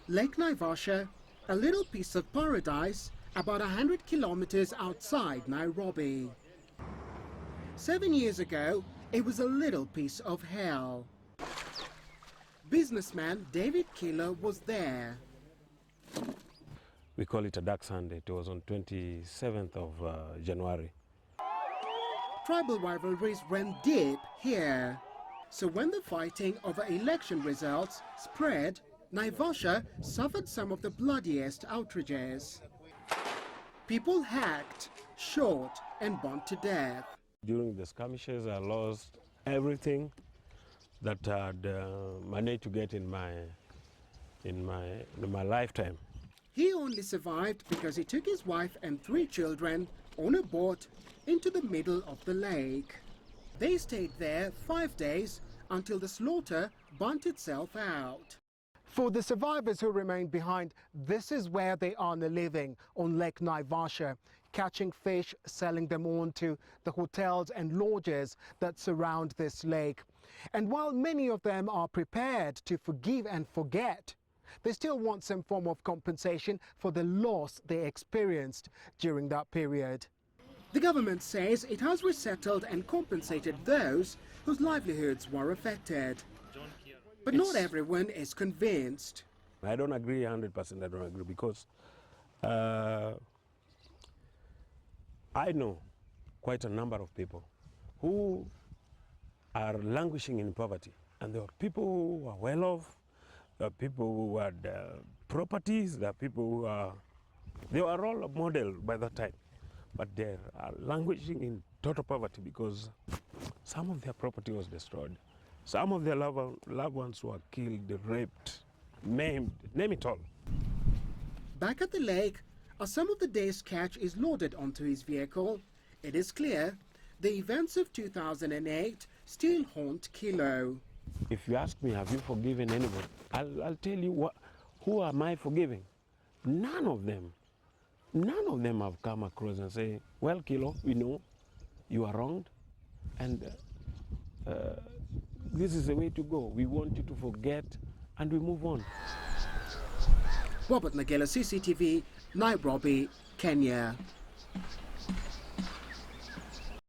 Lake Naivasha, a little piece of paradise about 100 kilometers outside Nairobi. 7 years ago, it was a little piece of hell. Businessman David Killer was there. We call it a dark Sunday. It was on 27th of January. Tribal rivalries ran deep here. So when the fighting over election results spread, Naivasha suffered some of the bloodiest outrages. People hacked, shot, and burned to death. During the skirmishes, I lost everything that I'd managed to get in my lifetime. He only survived because he took his wife and 3 children on a boat into the middle of the lake. They stayed there 5 days until the slaughter burnt itself out. For the survivors who remained behind, this is where they earn a living on Lake Naivasha, catching fish, selling them on to the hotels and lodges that surround this lake. And while many of them are prepared to forgive and forget, they still want some form of compensation for the loss they experienced during that period. The government says it has resettled and compensated those whose livelihoods were affected. But not everyone is convinced. I don't agree 100%, I don't agree because I know quite a number of people who are languishing in poverty. And there are people who are well off, there are people who had properties, there are people who are, they were role model by that time. But they are languishing in total poverty because some of their property was destroyed. Some of their loved ones were killed, raped, maimed, name it all. Back at the lake, as some of the day's catch is loaded onto his vehicle, it is clear the events of 2008 still haunt Kilo. If you ask me, have you forgiven anybody? I'll tell you, who am I forgiving? None of them. None of them have come across and say, well, Kilo, we know you are wronged, and this is the way to go. We want you to forget, and we move on. Nagila, CCTV, Nairobi, Kenya.